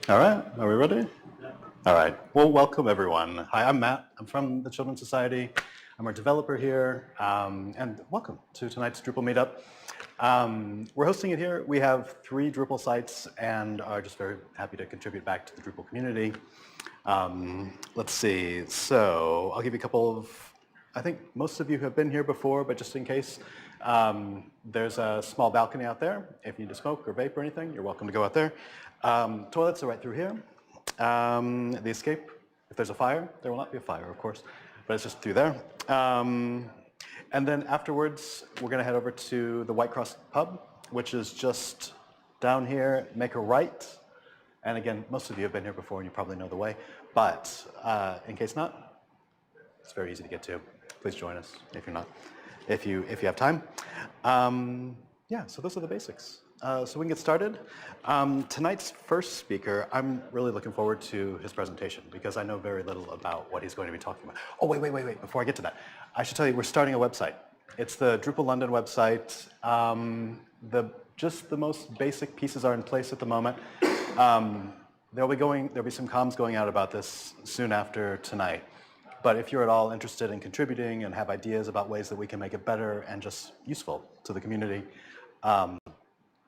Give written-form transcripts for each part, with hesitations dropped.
All right, are we ready? All right, well, welcome everyone. Hi, I'm Matt. I'm from the Children's Society. I'm a developer here, and welcome to tonight's Drupal Meetup. We're hosting it here. We have 3 Drupal sites and are just very happy to contribute back to the Drupal community. Let's see, so I'll give you a couple of, I think most of you have been here before, but just in case, there's a small balcony out there. If you need to smoke or vape or anything, you're welcome to go out there. Toilets are right through here. The escape, if there's a fire, there will not be a fire, of course, but it's just through there. And then afterwards, we're going to head over to the White Cross Pub, which is just down here. Make a right. And again, most of you have been here before and you probably know the way. But in case not, it's very easy to get to. Please join us if you're not, if you have time. Yeah, so those are the basics. So we can get started. Tonight's first speaker, I'm really looking forward to his presentation because I know very little about what he's going to be talking about. Oh, wait. Before I get to that, I should tell you we're starting a website. It's the Drupal London website. Just the most basic pieces are in place at the moment. There'll be some comms going out about this soon after tonight. But if you're at all interested in contributing and have ideas about ways that we can make it better and just useful to the community,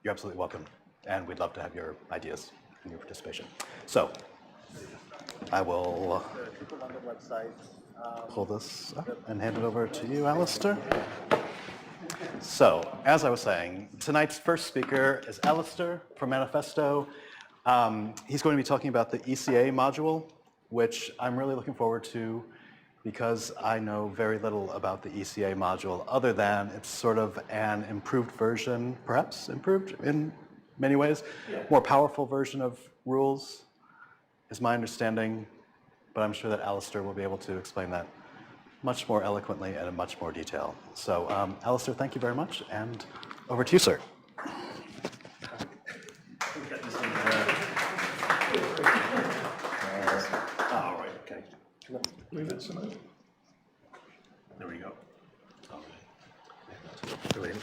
you're absolutely welcome. And we'd love to have your ideas and your participation. So I will pull this up and hand it over to you, Alastair. So, as I was saying, tonight's first speaker is Alastair from Manifesto. He's going to be talking about the ECA module, which I'm really looking forward to because I know very little about the ECA module other than it's sort of an improved version, perhaps improved in many ways, more powerful version of rules is my understanding, but I'm sure that Alastair will be able to explain that much more eloquently and in much more detail. So, Alastair, thank you very much, and over to you, sir. All right, okay. Move it some. There we go. Brilliant.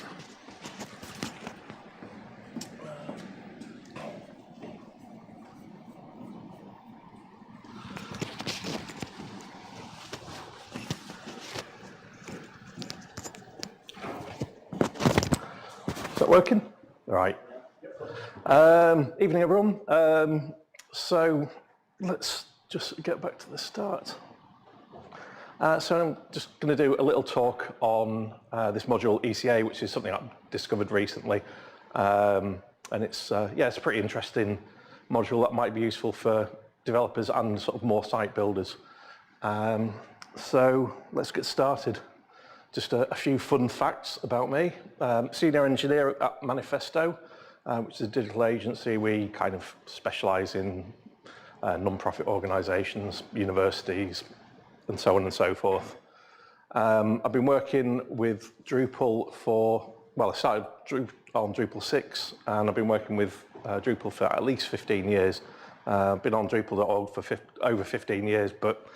Is that working? All right. Evening, everyone. So let's just get back to the start. So I'm just going to do a little talk on this module ECA, which is something I've discovered recently. And it's a pretty interesting module that might be useful for developers and sort of more site builders. So let's get started. Just a few fun facts about me. Senior engineer at Manifesto, which is a digital agency. We kind of specialize in non-profit organizations, universities, and so on and so forth. I've been working with Drupal I started on Drupal 6, and I've been working with Drupal for at least 15 years. I've been on Drupal.org for over 15 years, but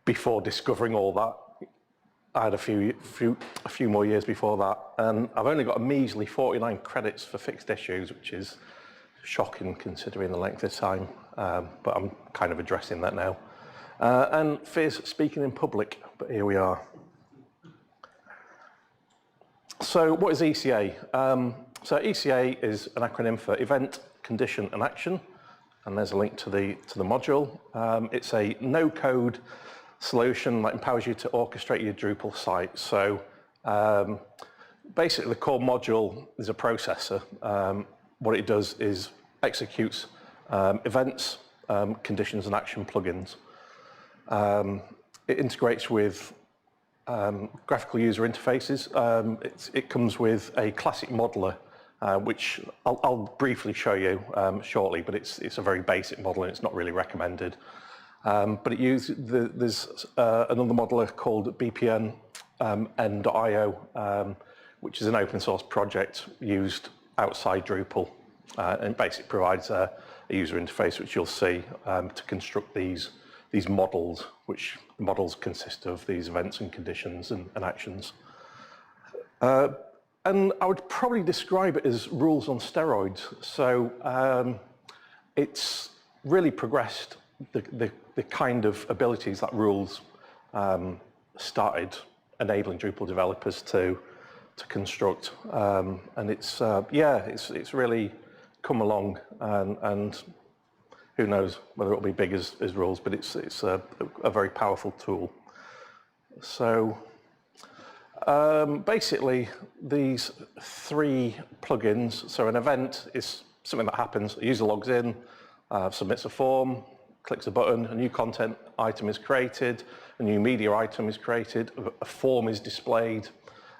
before discovering all that, I had a few more years before that, and I've only got a measly 49 credits for fixed issues, which is shocking considering the length of time, but I'm kind of addressing that now. And fears speaking in public, but here we are. So what is ECA? So ECA is an acronym for Event, Condition and Action, and there's a link to the module. It's a no-code solution that empowers you to orchestrate your Drupal site. So basically the core module is a processor. What it does is executes events, conditions and action plugins. It integrates with graphical user interfaces. It comes with a classic modeler, which I'll briefly show you shortly, but it's a very basic model and it's not really recommended. But it there's another modeler called BPN N.io, which is an open source project used outside Drupal, and it basically provides a user interface which you'll see to construct these models, which the models consist of these events and conditions and actions. And I would probably describe it as rules on steroids. So it's really progressed the kind of abilities that rules started enabling Drupal developers to construct, and it's really come along, and who knows whether it'll be big as rules, but it's a very powerful tool. So basically these 3 plugins, so an event is something that happens, a user logs in, submits a form, clicks a button, a new content item is created, a new media item is created, a form is displayed,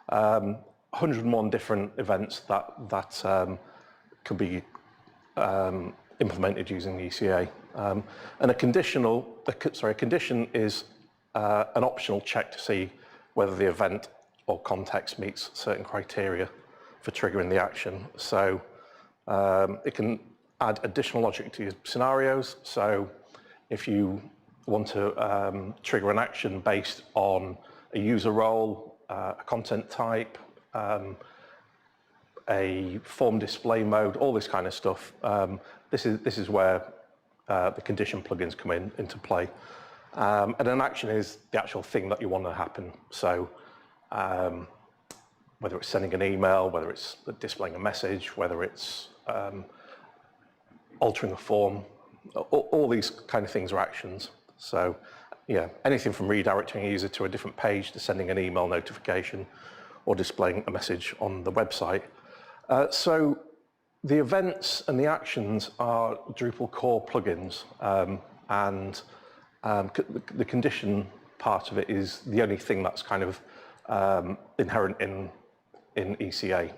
101 different events that can be implemented using ECA. And a condition is an optional check to see whether the event or context meets certain criteria for triggering the action. So it can add additional logic to your scenarios. So if you want to trigger an action based on a user role, a content type, a form display mode, all this kind of stuff, this is where the condition plugins come into play. And an action is the actual thing that you want to happen. So whether it's sending an email, whether it's displaying a message, whether it's altering a form, all these kind of things are actions. So yeah, anything from redirecting a user to a different page to sending an email notification or displaying a message on the website. So the events and the actions are Drupal core plugins, and the condition part of it is the only thing that's kind of inherent in ECA.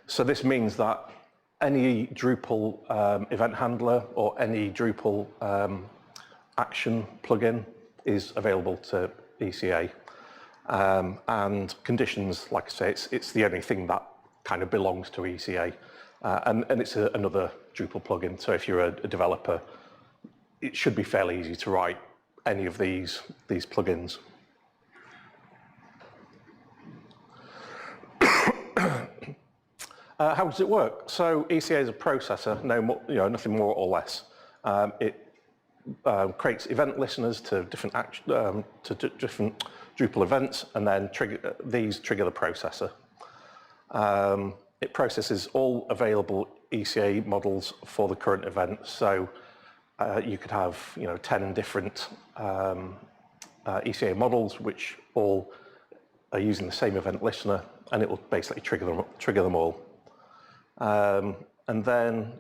So this means that any Drupal event handler or any Drupal action plugin is available to ECA. And conditions, like I say, it's the only thing that kind of belongs to ECA. And it's another Drupal plugin. So if you're a developer, it should be fairly easy to write any of these plugins. How does it work? So ECA is a processor, nothing more or less. It creates event listeners to different different Drupal events, and then trigger the processor. It processes all available ECA models for the current event. So you could have 10 different ECA models which all are using the same event listener, and it will basically trigger them all. And then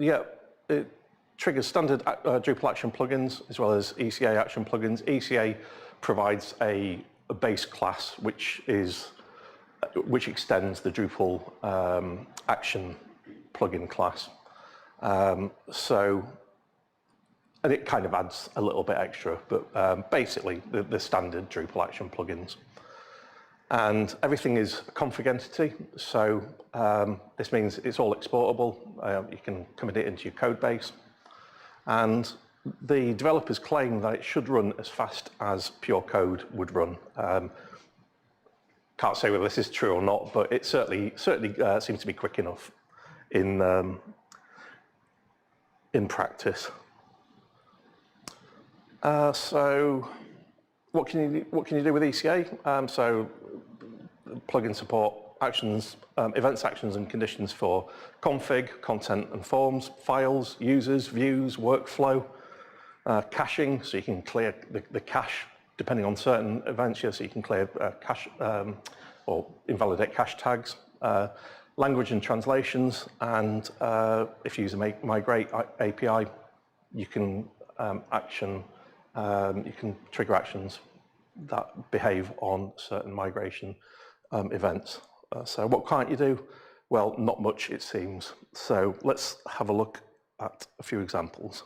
it triggers standard Drupal action plugins as well as ECA action plugins. ECA provides a base class which extends the Drupal action plugin class. And it kind of adds a little bit extra, but basically the standard Drupal action plugins. And everything is a config entity, so this means it's all exportable. You can commit it into your code base. And the developers claim that it should run as fast as pure code would run. Can't say whether this is true or not, but it certainly seems to be quick enough in practice. So what can you do with ECA? So plugin support actions, events, actions, and conditions for config, content and forms, files, users, views, workflow, caching, so you can clear the cache depending on certain events. So you can clear cache or invalidate cache tags, language and translations, and if user migrate API, you can you can trigger actions that behave on certain migration events. So what can't you do? Well, not much, it seems. So let's have a look at a few examples.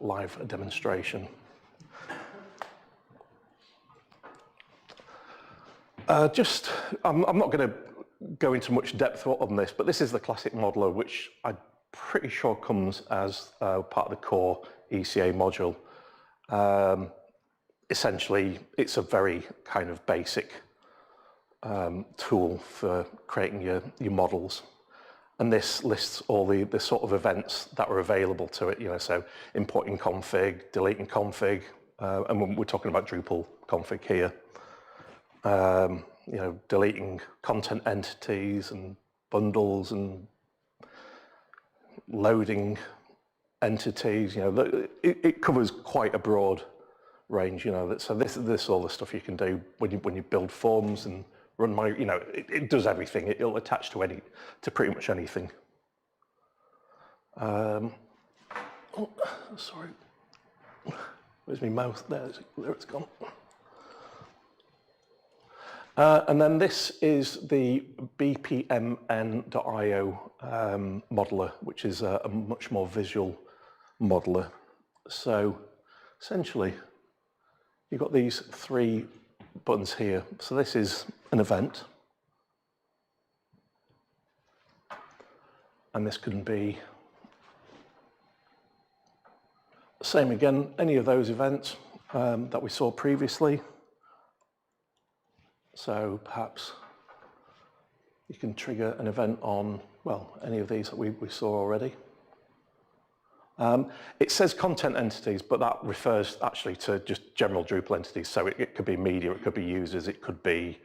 Live demonstration. I'm not going to go into much depth on this, but this is the classic modeler, which I'm pretty sure comes as part of the core ECA module. Essentially, it's a very kind of basic tool for creating your models. And this lists all the sort of events that are available to it, so importing config, deleting config, and we're talking about Drupal config here. Deleting content entities and bundles and loading entities. It covers quite a broad range. So this is all the stuff you can do when you build forms and run it does everything. It'll attach to pretty much anything. Sorry, where's my mouse? There it's gone. And then this is the bpmn.io modeler, which is a much more visual modeler. So essentially, you've got these 3 buttons here. So this is an event. And this can be, same again, any of those events that we saw previously. So perhaps you can trigger an event on, well, any of these that we saw already. It says content entities, but that refers actually to just general Drupal entities. So it could be media, it could be users, it could be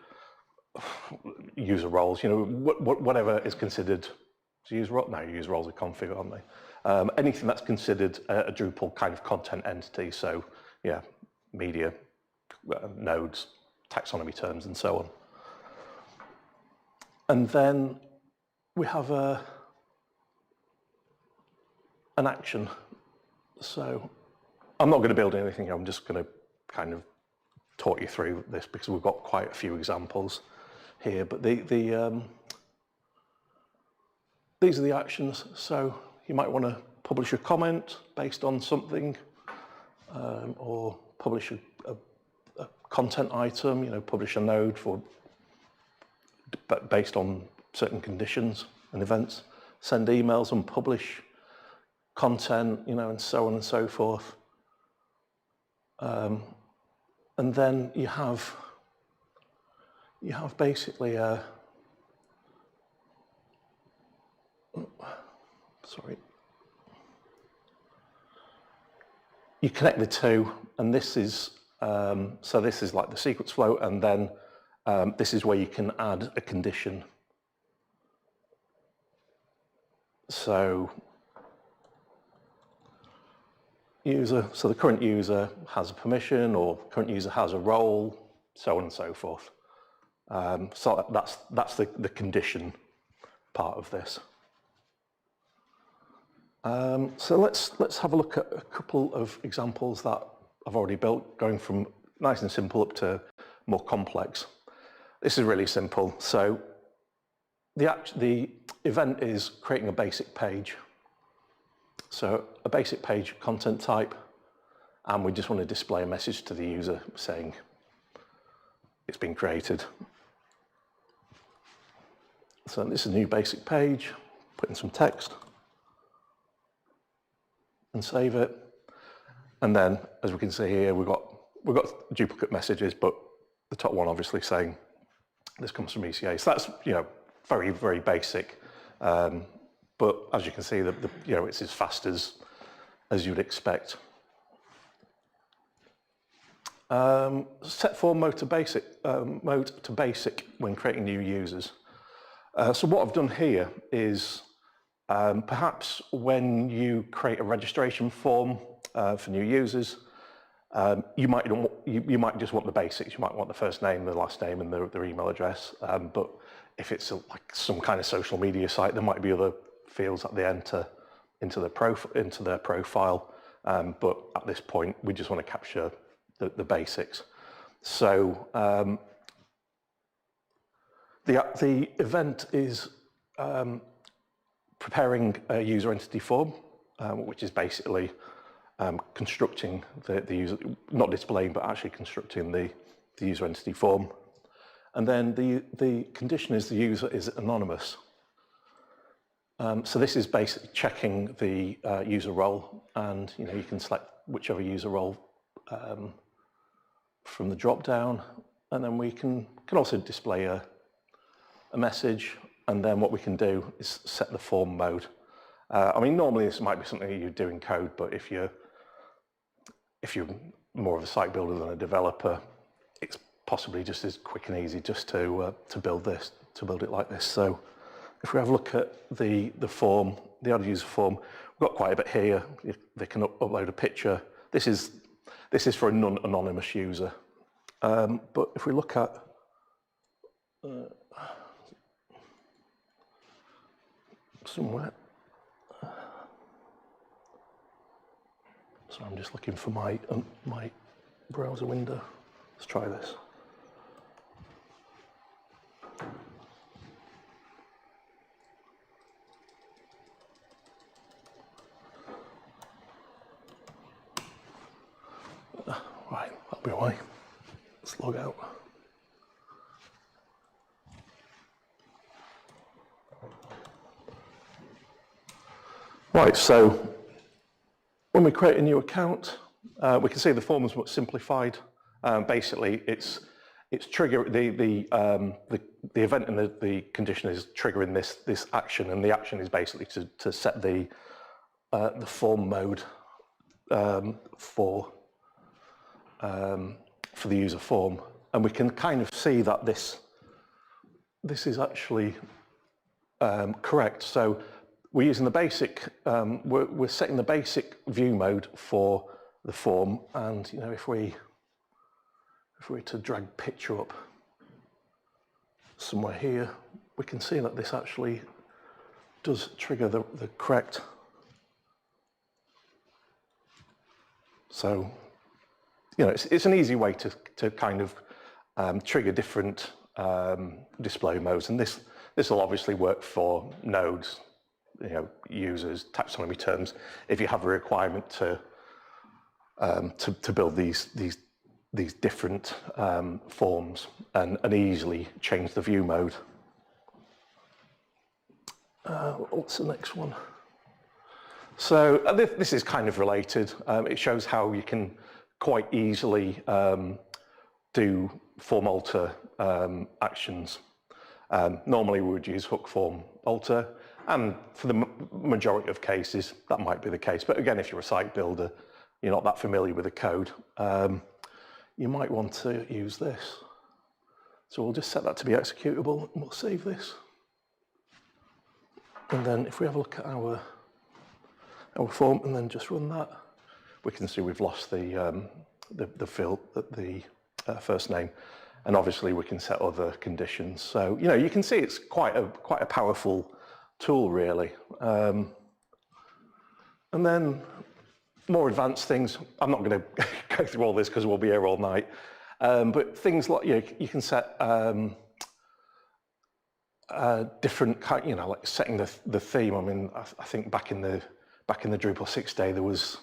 user roles, whatever is considered user role. No, user roles are config, aren't they? Anything that's considered a Drupal kind of content entity. So yeah, media, nodes, taxonomy terms, and so on. And then we have an action. So I'm not going to build anything. I'm just going to kind of talk you through this because we've got quite a few examples here. But these are the actions. So you might want to publish a comment based on something, or publish a content item, publish a node based on certain conditions and events, send emails and publish content, and so on and so forth. And then you have basically you connect the two, and this is so this is like the sequence flow, and then this is where you can add a condition. So the current user has a permission, or current user has a role, so on and so forth. So that's the condition part of this. So let's have a look at a couple of examples that I've already built, going from nice and simple up to more complex. This is really simple. So the event is creating a basic page. So a basic page content type, and we just want to display a message to the user saying it's been created. So this is a new basic page, put in some text and save it. And then, as we can see here, we've got duplicate messages, but the top one obviously saying this comes from ECA. So that's very, very basic. But as you can see, it's as fast as you'd expect. Set form mode to basic when creating new users. So what I've done here is perhaps when you create a registration form for new users, you might just want the basics. You might want the first name, the last name, and their email address. But if it's like some kind of social media site, there might be other fields that they enter into their profile. But at this point, we just want to capture the basics. So the event is preparing a user entity form, which is basically constructing the user, not displaying, but actually constructing the user entity form. And then the condition is the user is anonymous. So this is basically checking the user role, and you can select whichever user role from the drop down, and then we can also display a message And then what we can do is set the form mode. I mean, normally this might be something that you do in code, but if you're more of a site builder than a developer, it's possibly just as quick and easy just to build it like this. So if we have a look at the form, the add user form, we've got quite a bit here. They can upload a picture. This is for a non-anonymous user. But if we look at somewhere, so I'm just looking for my browser window. Let's try this. Right, that'll be why. Let's log out. Right, so when we create a new account, we can see the form is much simplified. Basically, it's trigger the event and the condition is triggering this action, and the action is basically to set the form mode for the user form, and we can kind of see that this is actually correct. So we're using the basic, we're setting the basic view mode for the form, and you know, if we were to drag picture up somewhere here, we can see that this actually does trigger the correct. So, you know, it's an easy way to kind of trigger different display modes, and this will obviously work for nodes, you know, users, taxonomy terms. If you have a requirement to build these different forms and easily change the view mode. What's the next one? So this is kind of related. It shows how you can quite easily do form alter actions. Normally we would use hook form alter, and for the majority of cases that might be the case. But again, if you're a site builder, you're not that familiar with the code, you might want to use this. So we'll just set that to be executable, and we'll save this. And then if we have a look at our form and then just run that, we can see we've lost the field, the first name, and obviously we can set other conditions. So you know, you can see it's quite a powerful tool, really. And then more advanced things. I'm not going to go through all this because we'll be here all night. But things like you can set different, you know, like setting the theme. I mean, I think back in the Drupal 6 day, there was,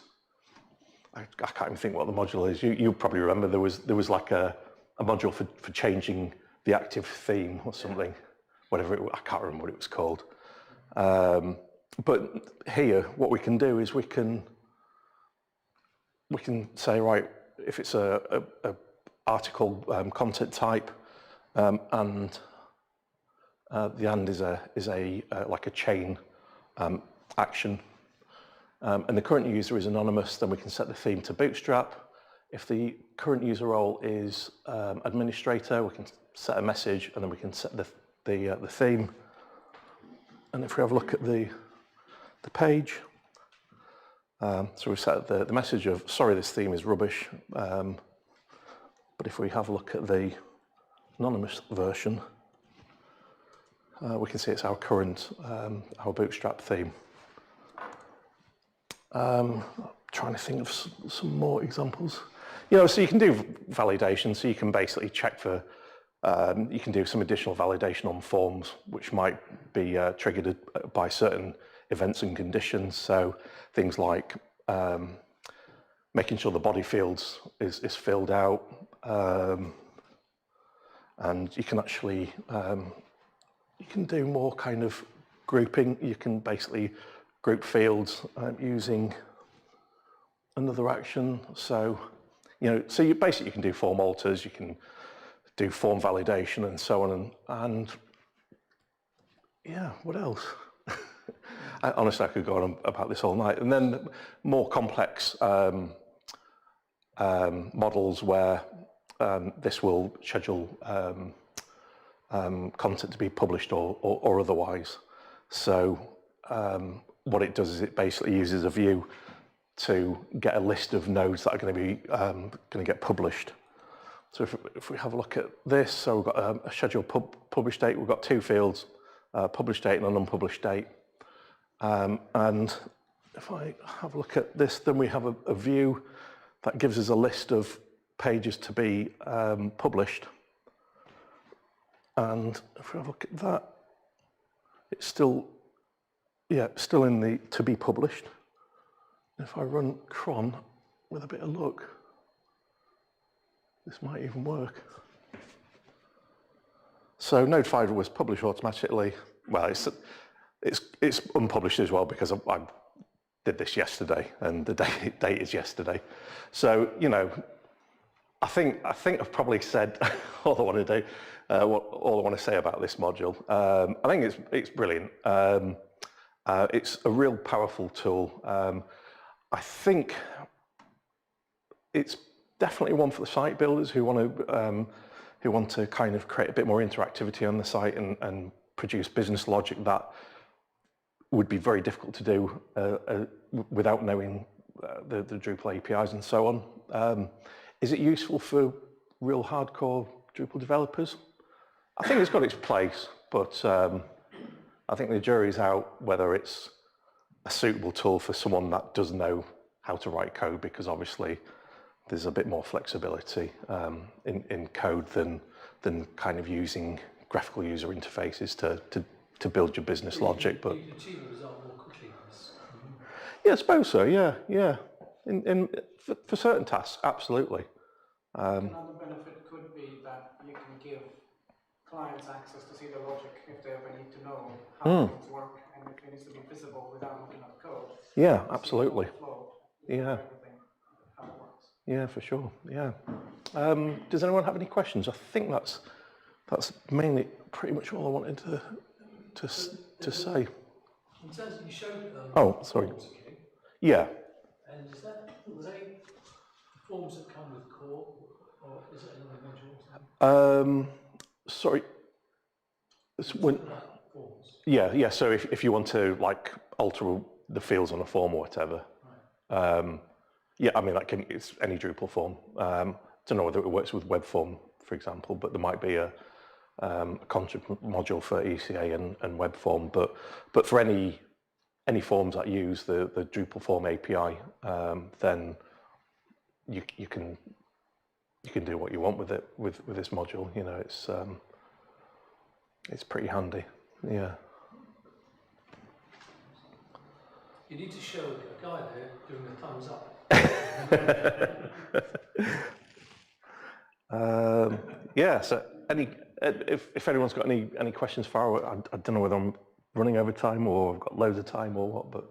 I can't even think what the module is. You probably remember there was like a module for changing the active theme or something, whatever I can't remember what it was called. But here, what we can do is we can say, right, if it's a article content type, and the and is a like a chain action, and the current user is anonymous, then we can set the theme to Bootstrap. If the current user role is administrator, we can set a message, and then we can set the theme. And if we have a look at the page, so we set the message of, sorry, this theme is rubbish. But if we have a look at the anonymous version, we can see it's our current, our Bootstrap theme. Trying to think of some more examples. You know, so you can do validation, so you can basically check for, you can do some additional validation on forms, which might be triggered by certain events and conditions. So things like making sure the body fields is filled out, and you can actually, you can do more kind of grouping. You can basically group fields using another action. So, you know, so you basically can do form alters, you can do form validation and so on, and yeah, what else? Honestly, I could go on about this all night. And then more complex models where this will schedule content to be published or otherwise. So what it does is it basically uses a view to get a list of nodes that are going to get published. So if we have a look at this, so we've got a scheduled publish date. We've got two fields, published date and an unpublished date. And if I have a look at this, then we have a view that gives us a list of pages to be published. And if we have a look at that, it's still in the to be published. If I run cron with a bit of luck, this might even work. So node 5 was published automatically. Well, it's unpublished as well because I did this yesterday and the date is yesterday. So, you know, I think I've probably said all I want to do, all I want to say about this module. I think it's brilliant. It's a real powerful tool. I think it's definitely one for the site builders who want to kind of create a bit more interactivity on the site and produce business logic that would be very difficult to do without knowing the Drupal APIs and so on. Is it useful for real hardcore Drupal developers? I think it's got its place, but I think the jury's out whether it's a suitable tool for someone that does know how to write code, because obviously there's a bit more flexibility in code than kind of using graphical user interfaces to build your business logic. But you can achieve a result more quickly. yeah, I suppose so. Yeah. For certain tasks, absolutely. Another benefit could be that you can give clients access to see the logic if they ever need to know how things work and if it needs to be visible without looking at code. Yeah, absolutely. Yeah. How it works. Yeah, for sure. Yeah. Does anyone have any questions? I think that's mainly pretty much all I wanted to say. In terms of you showed Sorry. forms, okay? Yeah. And was any forms that come with core, or is it another module? Sorry. Forms. Yeah. So if you want to like alter the fields on a form or whatever, Right. yeah, I mean it's any Drupal form. Don't know whether it works with web form, for example, but there might be a content module for ECA and web form. But for any forms that use the Drupal form API, then you can do what you want with it with this module. You know, it's pretty handy. Yeah. You need to show a guy there doing a thumbs up. Yeah. So if anyone's got any questions for I don't know whether I'm running over time or I've got loads of time or what, but.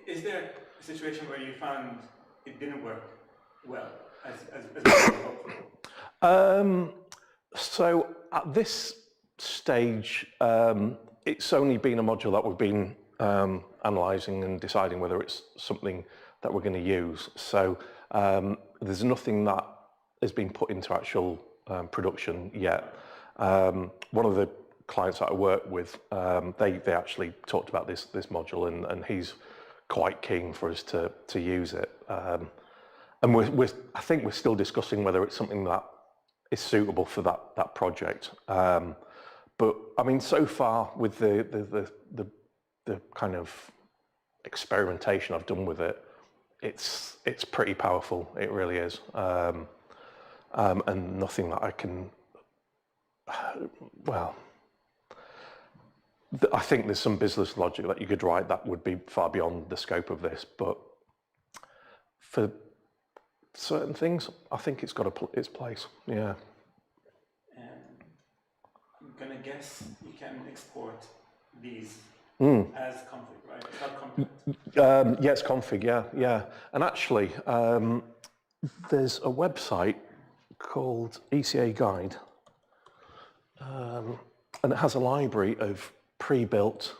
Is there a situation where you found it didn't work well as hopeful? So at this stage, it's only been a module that we've been analysing and deciding whether it's something that we're going to use. So there's nothing that has been put into actual production yet. One of the clients that I work with, they actually talked about this module, and he's quite keen for us to use it. And I think we're still discussing whether it's something that is suitable for that project. But I mean, so far with the kind of experimentation I've done with it, it's pretty powerful. It really is, and nothing that I can. Well, I think there's some business logic that you could write that would be far beyond the scope of this, but for certain things, I think it's got its place. Yeah. I'm gonna guess you can export these as config, right? It's not config. Yeah, it's config. Yeah. And actually, there's a website called ECA Guide, and it has a library of pre-built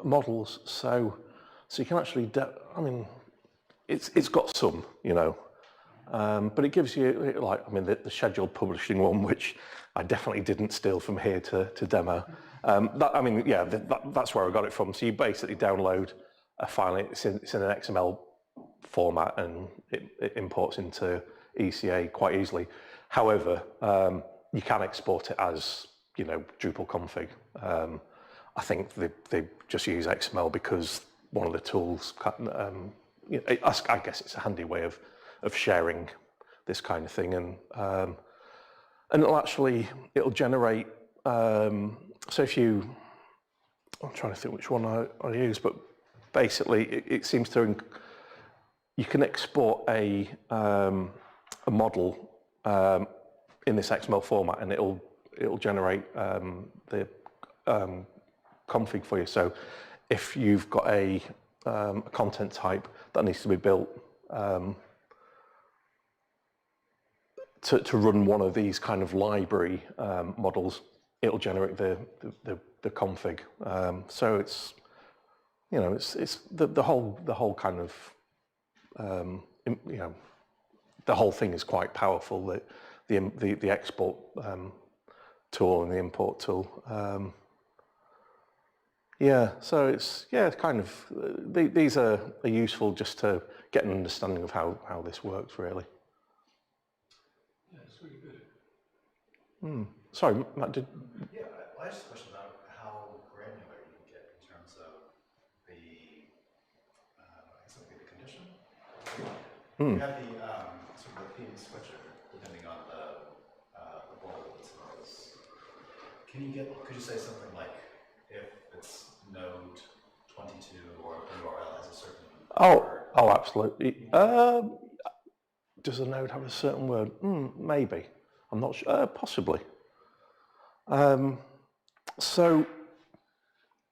models. So you can actually, I mean, it's got some, you know, but it gives you, like, I mean, the scheduled publishing one, which I definitely didn't steal from here to demo. I mean, yeah, that's where I got it from. So you basically download a file, it's in an XML format, and it imports into ECA quite easily. However, you can export it as, you know, Drupal config. I think they just use XML because one of the tools, you know, I guess it's a handy way of sharing this kind of thing, and it'll generate. So if you, I'm trying to think which one I use, but basically it seems to. You can export a model in this XML format, and it'll generate the config for you. So if you've got a content type that needs to be built to run one of these kind of library models, it'll generate the config. So it's, you know, it's the whole kind of you know, the whole thing is quite powerful. The export tool and the import tool. Yeah, so it's kind of these are useful just to get an understanding of how this works, really. Yeah, it's really good. Sorry, Matt, Yeah, I just have a question about how granular you can get in terms of the, I guess it would be the condition. You have the sort of the theme switcher, depending on the role it says. Could you say something like, if it's node 22 or URL has a certain word? Oh, absolutely. Does a node have a certain word? Maybe. I'm not sure. Possibly. So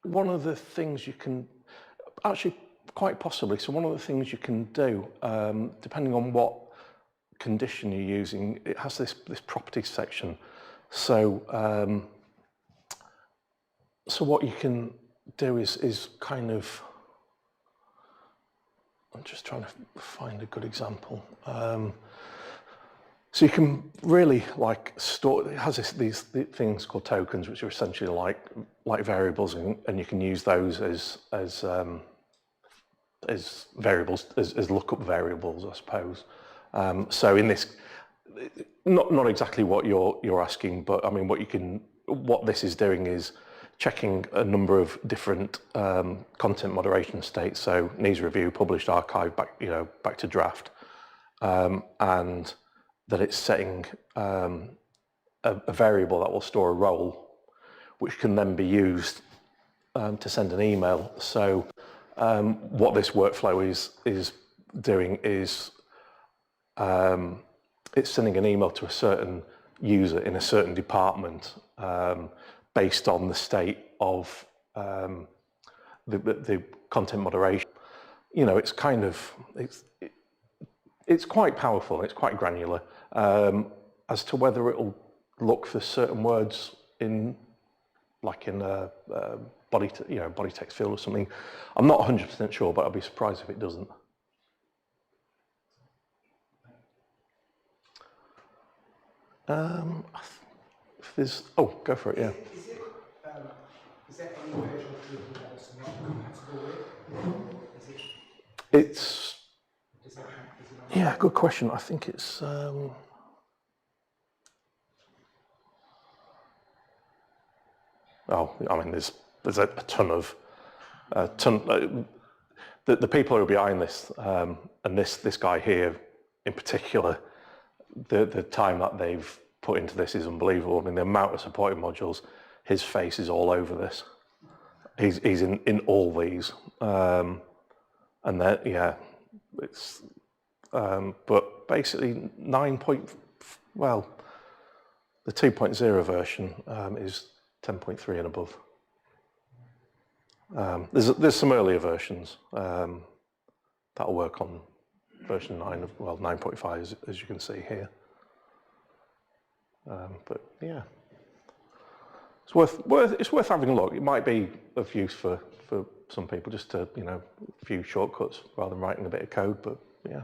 one of the things you can, actually quite possibly, so one of the things you can do, depending on what condition you're using, it has this properties section. So so what you can do is kind of, I'm just trying to find a good example. So you can really like store. It has these things called tokens, which are essentially like variables, and you can use those as variables, as lookup variables, I suppose. So in this, not exactly what you're asking, but I mean what this is doing is checking a number of different content moderation states. So needs review, published, archive, back to draft, and that it's setting a variable that will store a role, which can then be used to send an email. So what this workflow is doing is it's sending an email to a certain user in a certain department based on the state of the content moderation. You know, it's kind of it's quite powerful. It's quite granular as to whether it'll look for certain words in a body text field or something. I'm not 100% sure, but I'd be surprised if it doesn't. If there's, go for it. Yeah. Is there any version of Drupal that it's not compatible with? It's yeah, good question. I think it's I mean, there's a ton of the people who are behind this, and this guy here in particular, the time that they've put into this is unbelievable. I mean, the amount of supported modules, his face is all over this. He's in all these, and that it's but basically the 2.0 version is 10.3 and above. There's some earlier versions that'll work on version 9 of 9.5 as you can see here. But yeah, it's worth having a look. It might be of use for some people, just to, you know, a few shortcuts rather than writing a bit of code. But yeah.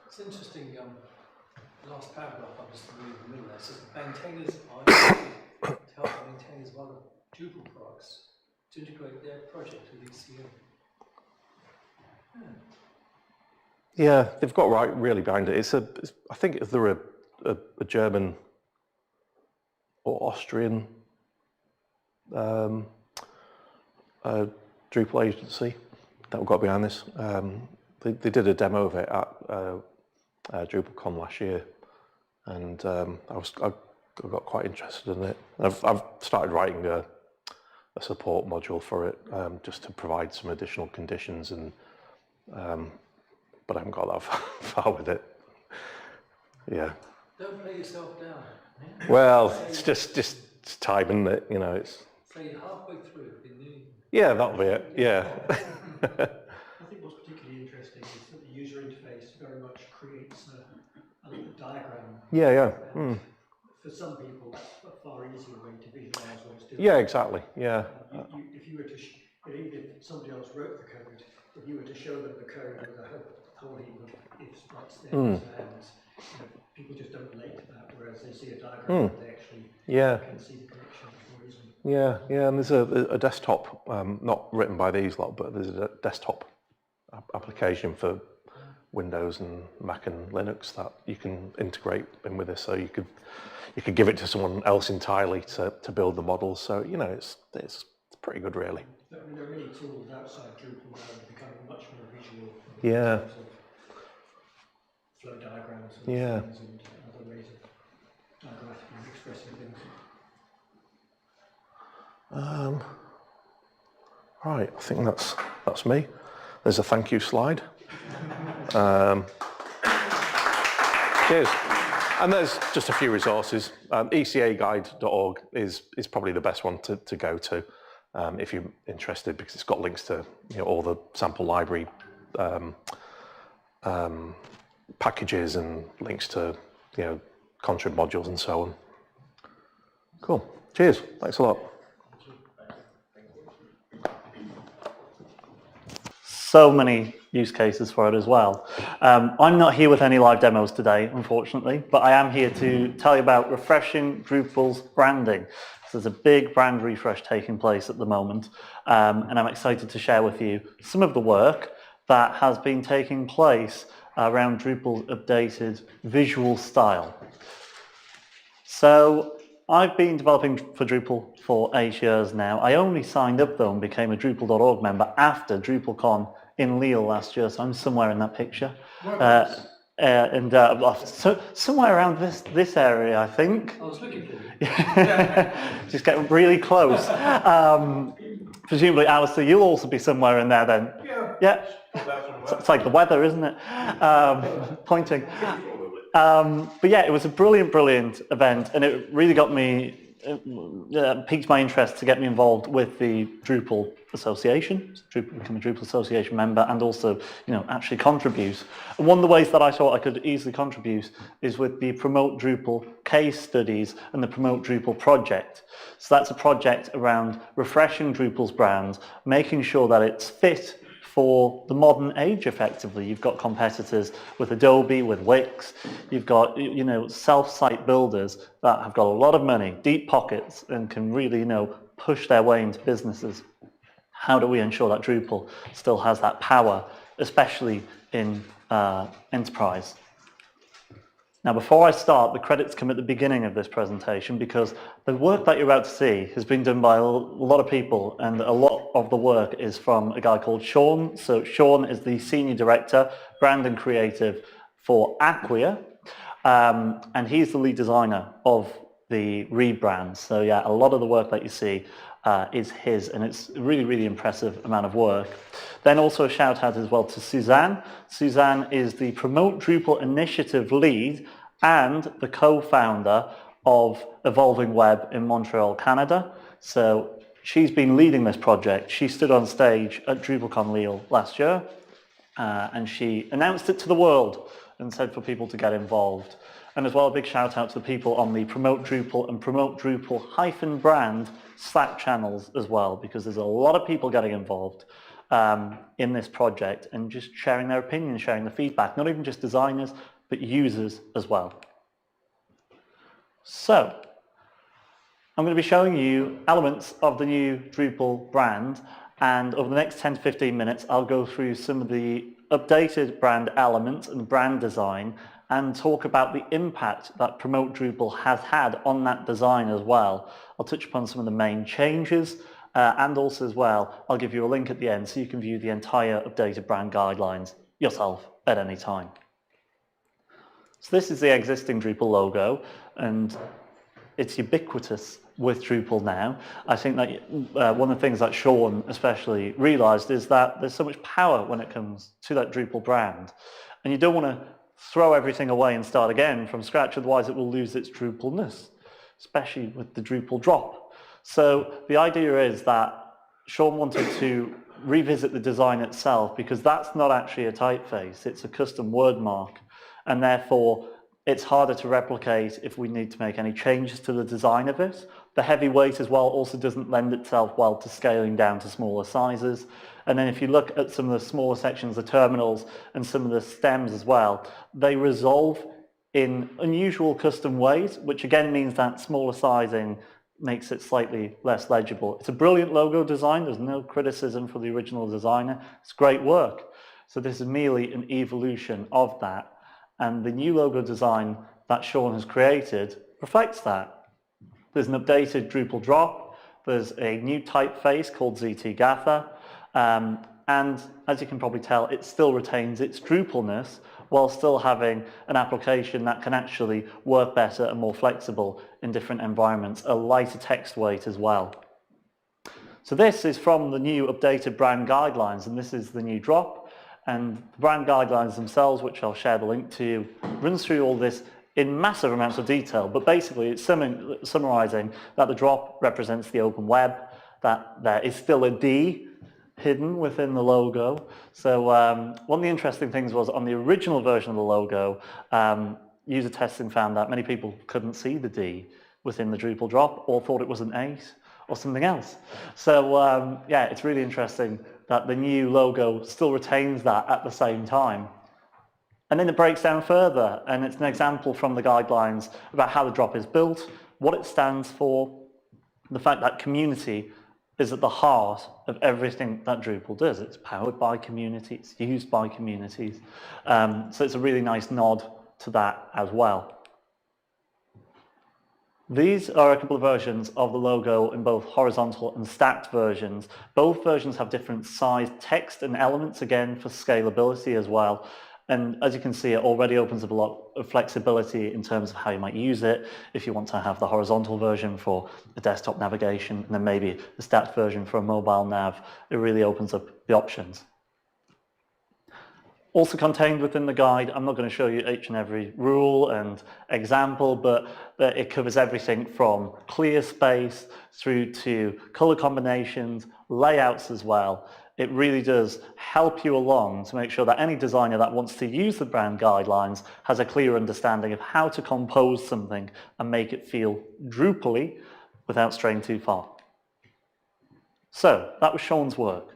It's interesting. The last paragraph, I'm just reading the middle there. It says maintainers are instructed to help maintainers of other Drupal products to integrate their project with ECM. Yeah, they've got right really behind it. I think they're a German or Austrian Drupal agency that got behind this. They did a demo of it at DrupalCon last year, and I got quite interested in it. I've started writing a support module for it, just to provide some additional conditions, and but I haven't got that far with it. Yeah. Don't play yourself down. Well, it's just time, isn't it? You know, it's. So you're halfway through. Yeah, that'll be it. Yeah. I think what's particularly interesting is that the user interface very much creates a little diagram. Yeah, yeah. Mm. For some people, that's a far easier way to visualize what it's doing. Yeah, exactly. Yeah. If you were to, even if somebody else wrote the code, if you were to show them the code with a whole heap of ifs, buts, thens, and ands, people just don't relate to that. Whereas they see a diagram, they actually can see the connection more easily. Yeah, yeah, and there's a desktop, not written by these lot, but there's a desktop application for Windows and Mac and Linux that you can integrate in with this. So you could give it to someone else entirely to build the models. So, you know, it's pretty good, really. I mean, there are many tools outside Drupal now that are becoming much more visual. Yeah. In terms of flow diagrams and things and other ways of diagrammatically expressing things. Right, I think that's me. There's a thank you slide. Cheers. And there's just a few resources. ECAguide.org is probably the best one to go to if you're interested, because it's got links to, you know, all the sample library packages and links to, you know, contrib modules and so on. Cool. Cheers. Thanks a lot. So many use cases for it as well. I'm not here with any live demos today, unfortunately, but I am here to tell you about refreshing Drupal's branding. So there's a big brand refresh taking place at the moment, and I'm excited to share with you some of the work that has been taking place around Drupal's updated visual style. So I've been developing for Drupal for 8 years now. I only signed up though and became a Drupal.org member after DrupalCon in Lille last year, so I'm somewhere in that picture. Somewhere around this area, I think. I was looking for you. Just getting really close. Presumably, Alastair, you'll also be somewhere in there then. Yeah. It's like the weather, isn't it? Pointing. But yeah, it was a brilliant event, and it really got me, piqued my interest to get me involved with the Drupal Association, become a Drupal Association member, and also, you know, actually contribute. And one of the ways that I thought I could easily contribute is with the Promote Drupal case studies and the Promote Drupal project. So that's a project around refreshing Drupal's brand, making sure that it's fit for the modern age, effectively. You've got competitors with Adobe, with Wix. You've got, you know, self-site builders that have got a lot of money, deep pockets, and can really, you know, push their way into businesses. How do we ensure that Drupal still has that power, especially in enterprise? Now, before I start, the credits come at the beginning of this presentation, because the work that you're about to see has been done by a lot of people, and a lot of the work is from a guy called Sean. So Sean is the Senior Director, Brand and Creative for Acquia, and he's the lead designer of the rebrand. So yeah, a lot of the work that you see is his, and it's a really impressive amount of work. Then also a shout out as well to Suzanne. Suzanne is the Promote Drupal Initiative lead and the co-founder of Evolving Web in Montreal, Canada. So she's been leading this project. She stood on stage at DrupalCon Lille last year, and she announced it to the world and said for people to get involved. And as well, a big shout out to the people on the Promote Drupal and Promote Drupal-brand Slack channels as well, because there's a lot of people getting involved in this project and just sharing their opinions, sharing the feedback, not even just designers, but users as well. So, I'm going to be showing you elements of the new Drupal brand, and over the next 10 to 15 minutes I'll go through some of the updated brand elements and brand design and talk about the impact that Promote Drupal has had on that design as well. I'll touch upon some of the main changes and also as well I'll give you a link at the end so you can view the entire updated brand guidelines yourself at any time. So this is the existing Drupal logo, and it's ubiquitous with Drupal now. I think that one of the things that Sean especially realized is that there's so much power when it comes to that Drupal brand. And you don't want to throw everything away and start again from scratch, otherwise it will lose its Drupalness, especially with the Drupal drop. So the idea is that Sean wanted to revisit the design itself, because that's not actually a typeface, it's a custom word mark. And therefore, it's harder to replicate if we need to make any changes to the design of it. The heavy weight as well also doesn't lend itself well to scaling down to smaller sizes. And then if you look at some of the smaller sections, the terminals and some of the stems as well, they resolve in unusual custom ways, which again means that smaller sizing makes it slightly less legible. It's a brilliant logo design. There's no criticism for the original designer. It's great work. So this is merely an evolution of that. And the new logo design that Sean has created reflects that. There's an updated Drupal drop, there's a new typeface called ZT Gaffer, and as you can probably tell, it still retains its Drupalness while still having an application that can actually work better and more flexible in different environments, a lighter text weight as well. So this is from the new updated brand guidelines, and this is the new drop. And the brand guidelines themselves, which I'll share the link to, runs through all this in massive amounts of detail, but basically it's summarizing that the drop represents the open web, that there is still a D hidden within the logo. So one of the interesting things was on the original version of the logo, user testing found that many people couldn't see the D within the Drupal drop or thought it was an 8 or something else. So yeah, it's really interesting that the new logo still retains that at the same time. And then it breaks down further, and it's an example from the guidelines about how the drop is built, what it stands for, the fact that community is at the heart of everything that Drupal does. It's powered by community, it's used by communities. So it's a really nice nod to that as well. These are a couple of versions of the logo in both horizontal and stacked versions. Both versions have different size text and elements, again, for scalability as well. And as you can see, it already opens up a lot of flexibility in terms of how you might use it. If you want to have the horizontal version for the desktop navigation, and then maybe the stacked version for a mobile nav, it really opens up the options. Also contained within the guide, I'm not going to show you each and every rule and example, but it covers everything from clear space through to color combinations, layouts as well. It really does help you along to make sure that any designer that wants to use the brand guidelines has a clear understanding of how to compose something and make it feel Drupal-y without straying too far. So that was Sean's work.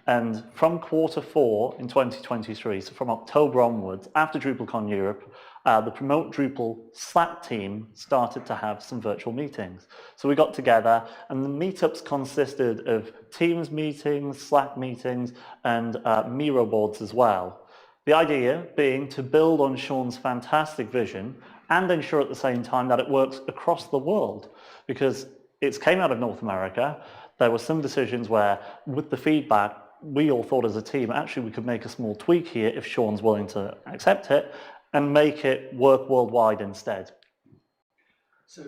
And from Q4 in 2023, so from October onwards, after DrupalCon Europe, the Promote Drupal Slack team started to have some virtual meetings. So we got together, and the meetups consisted of Teams meetings, Slack meetings, and Miro boards as well. The idea being to build on Sean's fantastic vision and ensure at the same time that it works across the world, because it came out of North America. There were some decisions where, with the feedback, we all thought as a team, actually we could make a small tweak here if Sean's willing to accept it and make it work worldwide instead. So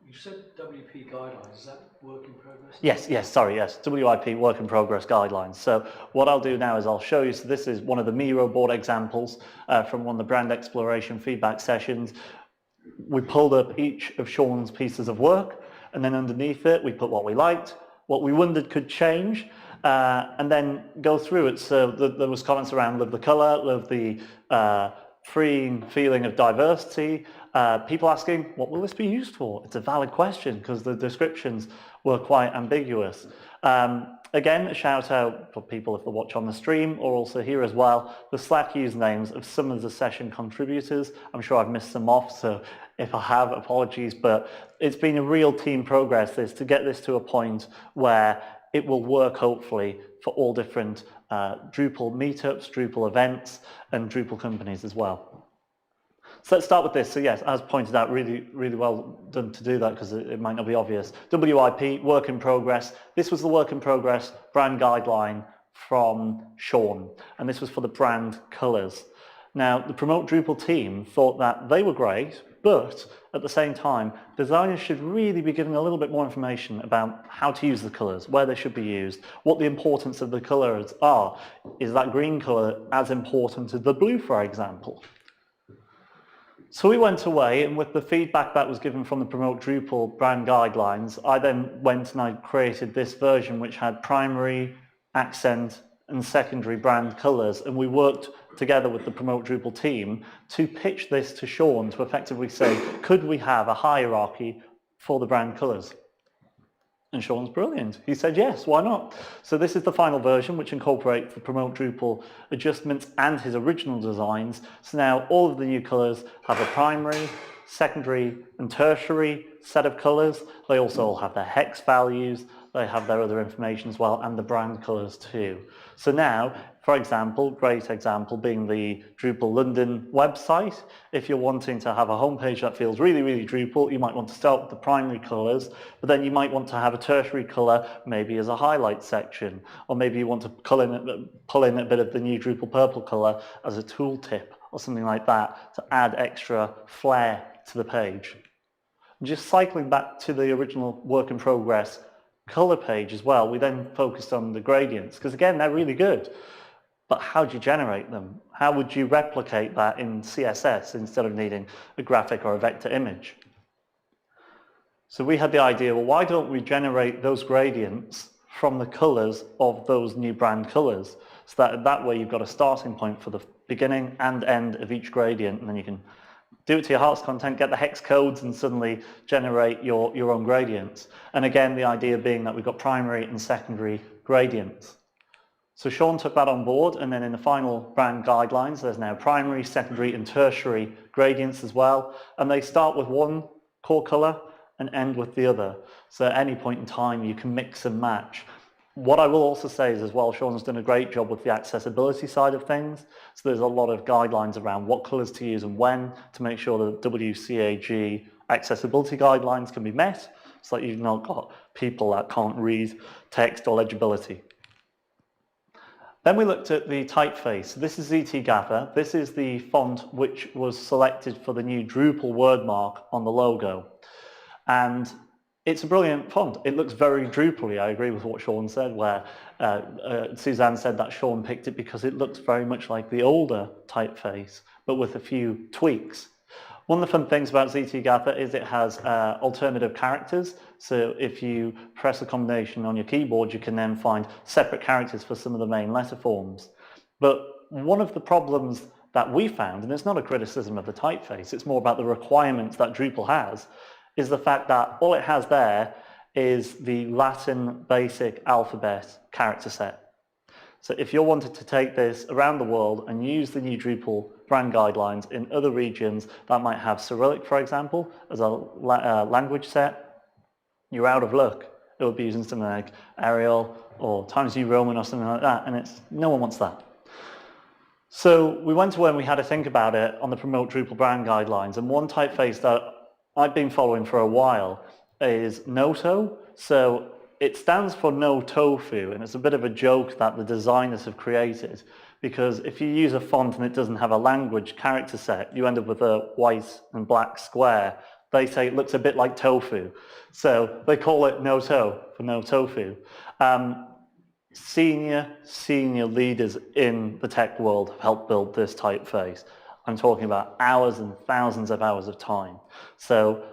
you said WP guidelines, is that work in progress? Yes, WIP work in progress guidelines. So what I'll do now is I'll show you, so this is one of the Miro board examples from one of the brand exploration feedback sessions. We pulled up each of Sean's pieces of work, and then underneath it we put what we liked, what we wondered could change, and then go through it. So there was comments around love the color, love the freeing feeling of diversity, People asking, what will this be used for? It's a valid question because the descriptions were quite ambiguous. Again, a shout out for people if they watch on the stream or also here as well, the Slack usernames of some of the session contributors. I'm sure I've missed some off, so if I have, apologies, but it's been a real team progress to get this to a point where it will work hopefully for all different Drupal meetups, Drupal events, and Drupal companies as well. So let's start with this. So yes, as pointed out, really, really well done to do that because it might not be obvious. WIP, work in progress. This was the work in progress brand guideline from Sean, and this was for the brand colors. Now, the Promote Drupal team thought that they were great, but at the same time, designers should really be giving a little bit more information about how to use the colors, where they should be used, what the importance of the colors are. Is that green color as important as the blue, for example? So we went away, and with the feedback that was given from the Promote Drupal brand guidelines, I then went and I created this version which had primary, accent, and secondary brand colors, and we worked together with the Promote Drupal team to pitch this to Sean to effectively say, could we have a hierarchy for the brand colors? And Sean's brilliant. He said, yes, why not? So this is the final version, which incorporates the Promote Drupal adjustments and his original designs. So now all of the new colors have a primary, secondary, and tertiary set of colors. They also all have their hex values. They have their other information as well, and the brand colors too. So now, for example, great example being the Drupal London website. If you're wanting to have a homepage that feels really, really Drupal, you might want to start with the primary colors, but then you might want to have a tertiary color, maybe as a highlight section, or maybe you want to pull in a bit of the new Drupal purple color as a tooltip or something like that to add extra flair to the page. Just cycling back to the original work in progress color page as well, we then focused on the gradients, because again, they're really good. But how do you generate them? How would you replicate that in CSS instead of needing a graphic or a vector image? So we had the idea, well, why don't we generate those gradients from the colors of those new brand colors? So that way you've got a starting point for the beginning and end of each gradient, and then you can do it to your heart's content, get the hex codes, and suddenly generate your own gradients. And again, the idea being that we've got primary and secondary gradients. So Sean took that on board, and then in the final brand guidelines, there's now primary, secondary, and tertiary gradients as well. And they start with one core color and end with the other. So at any point in time, you can mix and match. What I will also say is as well, Sean's done a great job with the accessibility side of things. So there's a lot of guidelines around what colors to use and when to make sure that WCAG accessibility guidelines can be met, so that you've not got people that can't read text or legibility. Then we looked at the typeface. This is ZT Gaffer. This is the font which was selected for the new Drupal wordmark on the logo. And it's a brilliant font. It looks very Drupal-y. I agree with what Sean said, where Suzanne said that Sean picked it because it looks very much like the older typeface, but with a few tweaks. One of the fun things about ZT Gaffer is it has alternative characters. So if you press a combination on your keyboard, you can then find separate characters for some of the main letter forms. But one of the problems that we found, and it's not a criticism of the typeface, it's more about the requirements that Drupal has, is the fact that all it has there is the Latin basic alphabet character set. So if you're wanting to take this around the world and use the new Drupal brand guidelines in other regions that might have Cyrillic, for example, as a language set, you're out of luck. It would be using something like Arial or Times New Roman or something like that, and no one wants that. So we went away and we had to think about it on the Promote Drupal brand guidelines, and one typeface that I've been following for a while is Noto. So it stands for no tofu, and it's a bit of a joke that the designers have created, because if you use a font and it doesn't have a language character set, you end up with a white and black square. They say it looks a bit like tofu. So they call it Noto for no tofu. Senior leaders in the tech world have helped build this typeface. I'm talking about hours and thousands of hours of time. So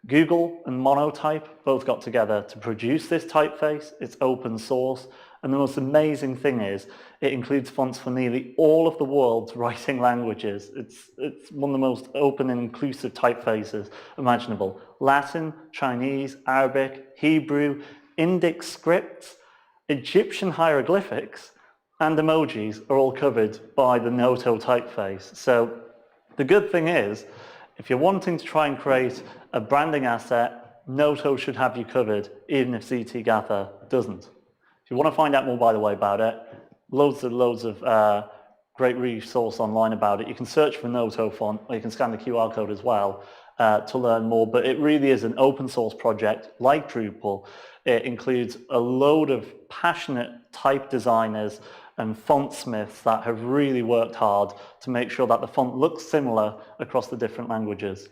Google and Monotype both got together to produce this typeface. It's open source, And the most amazing thing is it includes fonts for nearly all of the world's writing languages. It's one of the most open and inclusive typefaces imaginable. Latin, Chinese, Arabic, Hebrew, Indic scripts, Egyptian hieroglyphics, and emojis are all covered by the Noto typeface. So the good thing is, if you're wanting to try and create a branding asset, Noto should have you covered, even if ZT-Gather doesn't. If you want to find out more, by the way, about it, loads of great resource online about it. You can search for Noto font, or you can scan the QR code as well to learn more. But it really is an open source project like Drupal. It includes a load of passionate type designers and font smiths that have really worked hard to make sure that the font looks similar across the different languages.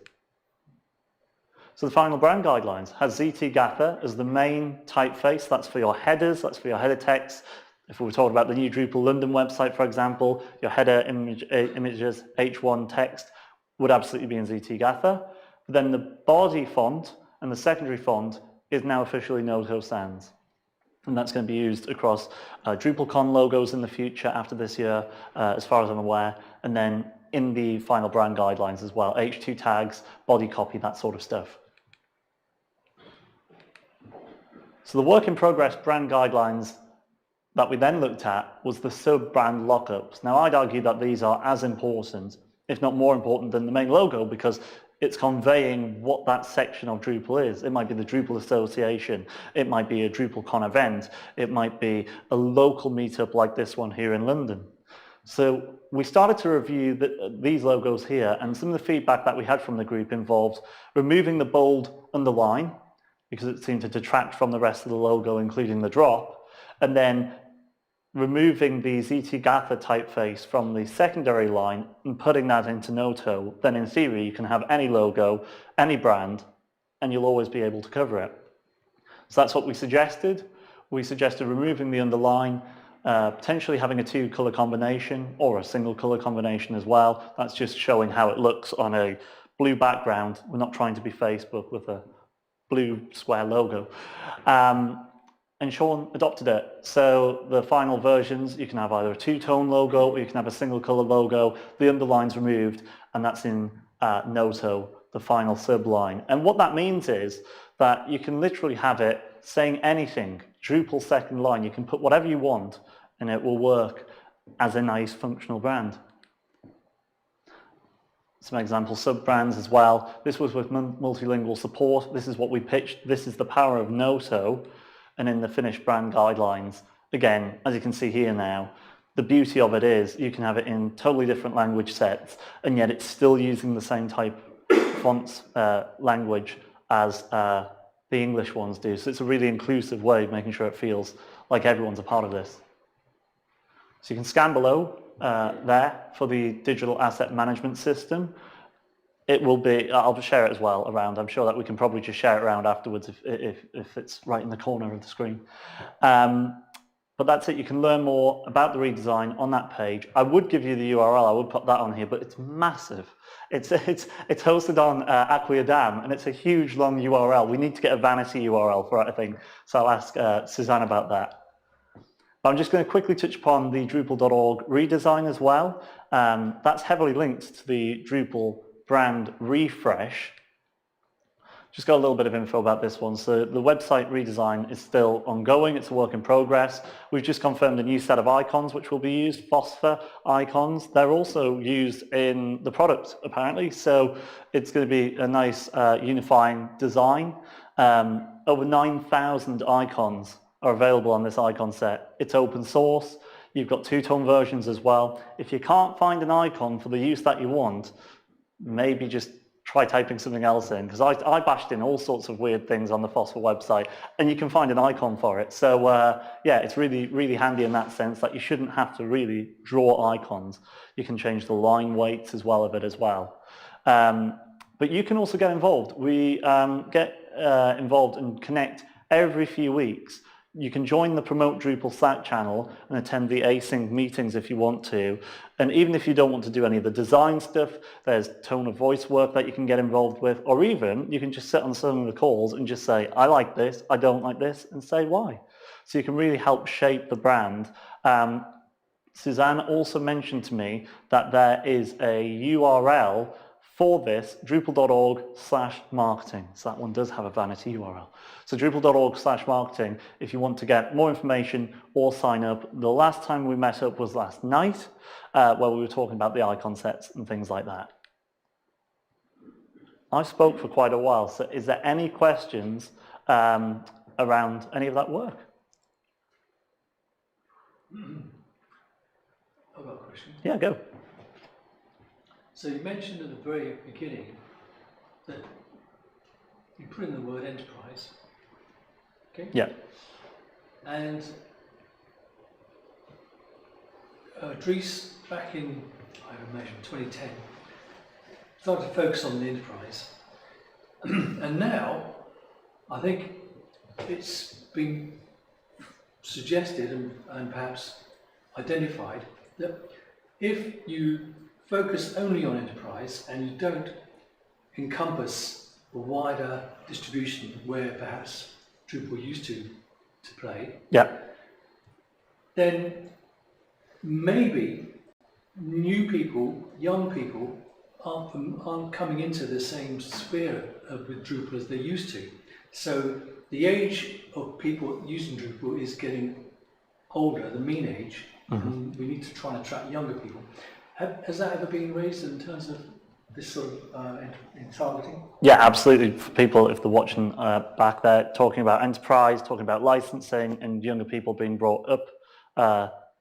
So the final brand guidelines has ZT-Gather as the main typeface. That's for your headers, that's for your header text. If we were talking about the new Drupal London website, for example, your header images, H1 text would absolutely be in ZT-Gather. But then the body font and the secondary font is now officially Noto Sans. And that's going to be used across DrupalCon logos in the future after this year, as far as I'm aware. And then in the final brand guidelines as well, H2 tags, body copy, that sort of stuff. So the work in progress brand guidelines that we then looked at was the sub-brand lockups. Now I'd argue that these are as important, if not more important than the main logo, because it's conveying what that section of Drupal is. It might be the Drupal Association, it might be a DrupalCon event, it might be a local meetup like this one here in London. So we started to review these logos here, and some of the feedback that we had from the group involved removing the bold underline, because it seemed to detract from the rest of the logo, including the drop, and then removing the ZT-Gather typeface from the secondary line and putting that into Noto. Then in theory you can have any logo, any brand, and you'll always be able to cover it. So that's what we suggested. We suggested removing the underline, potentially having a 2-color combination or a single color combination as well. That's just showing how it looks on a blue background. We're not trying to be Facebook with a blue square logo. And Sean adopted it. So the final versions, you can have either a 2-tone logo or you can have a single color logo. The underline's removed, and that's in Noto, the final subline. And what that means is that you can literally have it saying anything. Drupal second line, you can put whatever you want and it will work as a nice functional brand. Some example sub-brands as well. This was with multilingual support. This is what we pitched. This is the power of Noto. And in the finished brand guidelines, again, as you can see here now, the beauty of it is you can have it in totally different language sets, and yet it's still using the same type fonts language as the English ones do. So it's a really inclusive way of making sure it feels like everyone's a part of this. So you can scan below there for the digital asset management system. It will be, I'll share it as well around. I'm sure that we can probably just share it around afterwards if it's right in the corner of the screen. But that's it. You can learn more about the redesign on that page. I would give you the URL. I would put that on here, but it's massive. It's hosted on Acquia Dam, and it's a huge, long URL. We need to get a vanity URL for it, I think. So I'll ask Suzanne about that. I'm just going to quickly touch upon the Drupal.org redesign as well. That's heavily linked to the Drupal brand refresh. Just got a little bit of info about this one. So the website redesign is still ongoing. It's a work in progress. We've just confirmed a new set of icons which will be used, phosphor icons. They're also used in the product apparently. So it's going to be a nice unifying design. Over 9,000 icons are available on this icon set. It's open source. You've got 2-tone versions as well. If you can't find an icon for the use that you want, maybe just try typing something else in, because I bashed in all sorts of weird things on the Phosphor website, and you can find an icon for it. So yeah, it's really, really handy in that sense that you shouldn't have to really draw icons. You can change the line weights as well of it as well. But you can also get involved. We get involved and connect every few weeks you can join the Promote Drupal Slack channel and attend the async meetings if you want to. And even if you don't want to do any of the design stuff, there's tone of voice work that you can get involved with, or even you can just sit on some of the calls and just say, I like this, I don't like this, and say why. So you can really help shape the brand. Suzanne also mentioned to me that there is a URL for this, drupal.org/marketing. So that one does have a vanity URL. So drupal.org/marketing, if you want to get more information or sign up. The last time we met up was last night, where we were talking about the icon sets and things like that. I spoke for quite a while, so is there any questions around any of that work? I've got a question. Yeah, go. So you mentioned at the very beginning that you put in the word enterprise, okay? Yeah. And Dries, back in, I imagine, 2010, started to focus on the enterprise. And now, I think it's been suggested and perhaps identified that if you focus only on enterprise and you don't encompass the wider distribution where perhaps Drupal used to play, Yeah. then maybe new people, young people, aren't coming into the same sphere with Drupal as they used to. So the age of people using Drupal is getting older, the mean age, and we need to try and attract younger people. Has that ever been raised in terms of this sort of in targeting? Yeah, absolutely. For people, if they're watching back there, talking about enterprise, talking about licensing, and younger people being brought up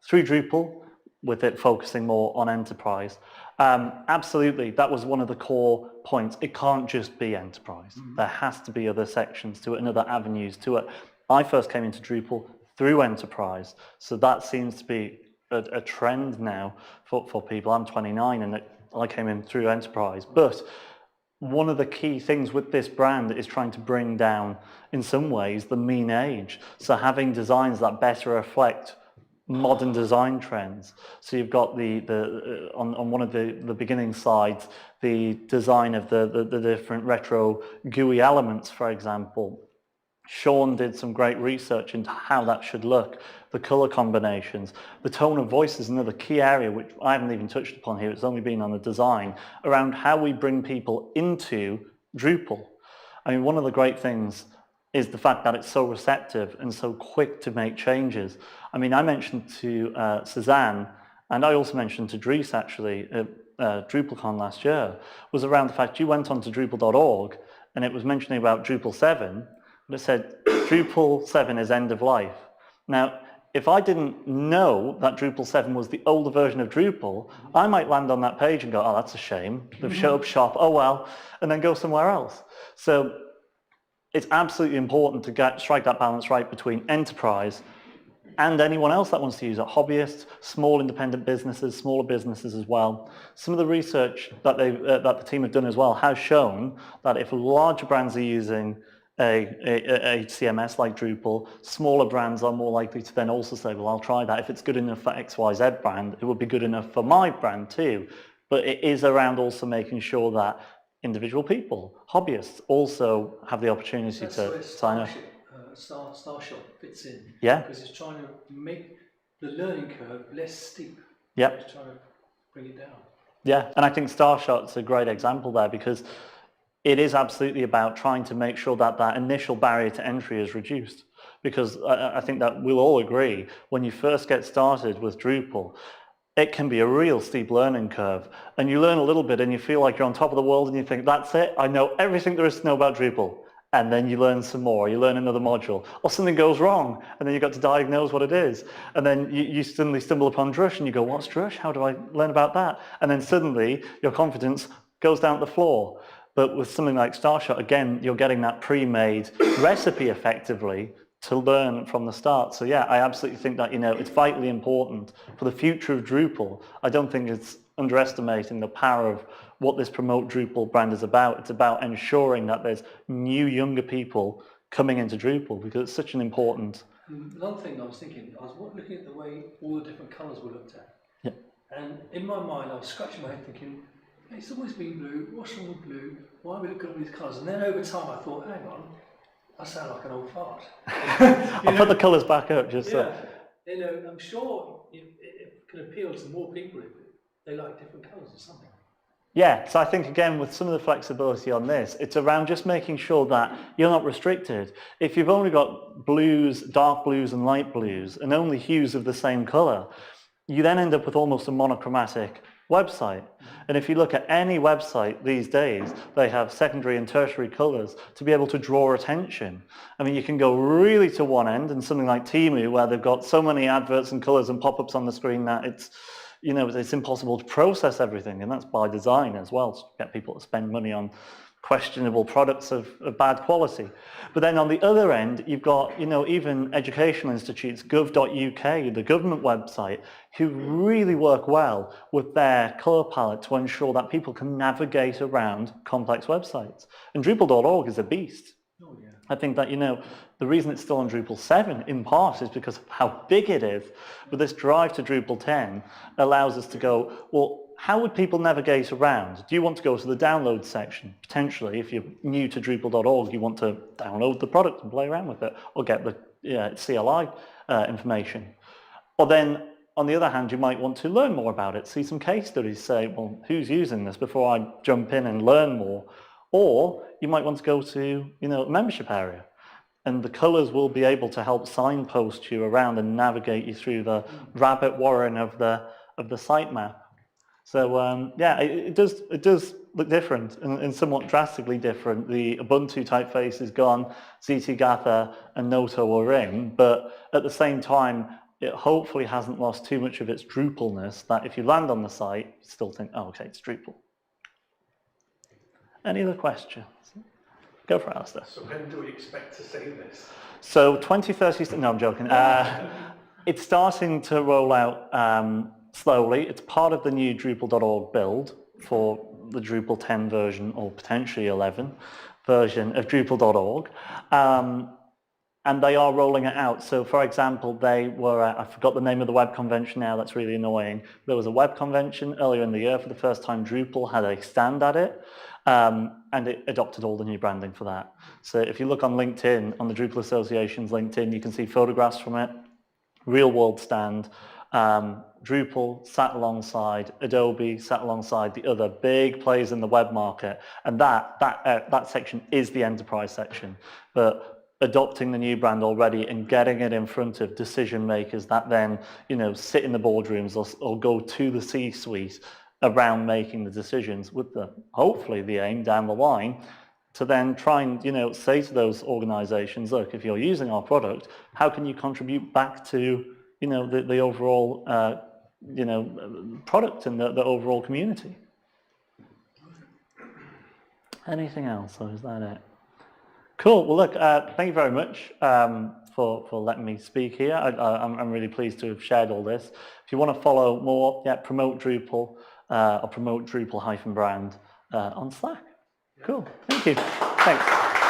through Drupal, with it focusing more on enterprise. Absolutely, that was one of the core points. It can't just be enterprise. There has to be other sections to it and other avenues to it. I first came into Drupal through enterprise, so that seems to be a trend now for people. I'm 29 and I came in through enterprise, but one of the key things with this brand is trying to bring down, in some ways, the mean age. So having designs that better reflect modern design trends. So you've got on one of the beginning slides, the design of the different retro GUI elements, for example. Sean did some great research into how that should look, the color combinations. The tone of voice is another key area which I haven't even touched upon here. It's only been on the design around how we bring people into Drupal. I mean, one of the great things is the fact that it's so receptive and so quick to make changes. I mean, I mentioned to Suzanne, and I also mentioned to Dries actually, at DrupalCon last year, was around the fact you went onto Drupal.org and it was mentioning about Drupal 7, but it said Drupal 7 is end of life. Now, if I didn't know that Drupal 7 was the older version of Drupal, I might land on that page and go, oh, that's a shame. They've shut up shop, oh well, and then go somewhere else. So it's absolutely important to strike that balance right between enterprise and anyone else that wants to use it, hobbyists, small independent businesses, smaller businesses as well. Some of the research that the team have done as well has shown that if larger brands are using a CMS like Drupal, smaller brands are more likely to then also say, well, I'll try that. If it's good enough for XYZ brand, it would be good enough for my brand too. But it is around also making sure that individual people, hobbyists, also have the opportunity to sign up. Starshot fits in. Yeah. Because it's trying to make the learning curve less steep. Yeah. It's trying to bring it down. Yeah, and I think Starshot's a great example there because it is absolutely about trying to make sure that that initial barrier to entry is reduced. Because I think that we'll all agree, when you first get started with Drupal, it can be a real steep learning curve. And you learn a little bit and you feel like you're on top of the world and you think, that's it, I know everything there is to know about Drupal. And then you learn some more, you learn another module, or something goes wrong, and then you've got to diagnose what it is. And then you suddenly stumble upon Drush and you go, what's Drush? How do I learn about that? And then suddenly your confidence goes down the floor. But with something like Starshot, again, you're getting that pre-made recipe effectively to learn from the start. So yeah, I absolutely think that, it's vitally important for the future of Drupal. I don't think it's underestimating the power of what this Promote Drupal brand is about. It's about ensuring that there's new, younger people coming into Drupal because it's such an important Another thing I was thinking, I was looking at the way all the different colours were looked at. Yeah. And in my mind, I was scratching my head thinking, hey, it's always been blue, what's wrong with blue? Why are we looking at all these colours? And then over time I thought, hang on, I sound like an old fart. I'll put the colours back up just so. You know, I'm sure it can appeal to more people if they like different colours or something. Yeah, so I think again with some of the flexibility on this, it's around just making sure that you're not restricted. If you've only got blues, dark blues and light blues and only hues of the same colour, you then end up with almost a monochromatic website. And if you look at any website these days, they have secondary and tertiary colours to be able to draw attention. I mean, you can go really to one end and something like Temu where they've got so many adverts and colours and pop-ups on the screen that it's, you know, it's impossible to process everything, and that's by design as well, to get people to spend money on questionable products of bad quality. But then on the other end, you've got, you know, even educational institutes, gov.uk, the government website, who really work well with their colour palette to ensure that people can navigate around complex websites. And Drupal.org is a beast. Oh, yeah. I think that, you know, the reason it's still on Drupal 7 in part is because of how big it is. But this drive to Drupal 10 allows us to go, well, how would people navigate around? Do you want to go to the download section? Potentially, if you're new to Drupal.org, you want to download the product and play around with it, or get the CLI information. Or then, on the other hand, you might want to learn more about it, see some case studies, say, well, who's using this before I jump in and learn more? Or you might want to go to, you know, a membership area, and the colours will be able to help signpost you around and navigate you through the rabbit warren of the sitemap. So yeah, it does look different and somewhat drastically different. The Ubuntu typeface is gone, ZTGather and Noto are in, but at the same time, it hopefully hasn't lost too much of its Drupalness that if you land on the site, you still think, oh, okay, it's Drupal. Any other questions? Go for it, Alastair. So when do we expect to see this? So 2030, no, I'm joking. It's starting to roll out slowly. It's part of the new Drupal.org build for the Drupal 10 version, or potentially 11 version of Drupal.org. And they are rolling it out. So for example, they were at, I forgot the name of the web convention now, that's really annoying. There was a web convention earlier in the year. For the first time, Drupal had a stand at it. And it adopted all the new branding for that. So if you look on LinkedIn, on the Drupal Association's LinkedIn, you can see photographs from it, real world stand, Drupal sat alongside, Adobe sat alongside the other big players in the web market. And that section is the enterprise section. But adopting the new brand already and getting it in front of decision makers that then, you know, sit in the boardrooms or go to the C-suite around making the decisions with the, hopefully the aim down the line to then try and, you know, say to those organizations, look, if you're using our product, how can you contribute back to, you know, the overall, you know, product and the overall community? Anything else, or is that it? Cool. Well, look, thank you very much for letting me speak here. I'm really pleased to have shared all this. If you want to follow more, promote Drupal or promote Drupal-brand on Slack. Cool. Thank you. Thanks.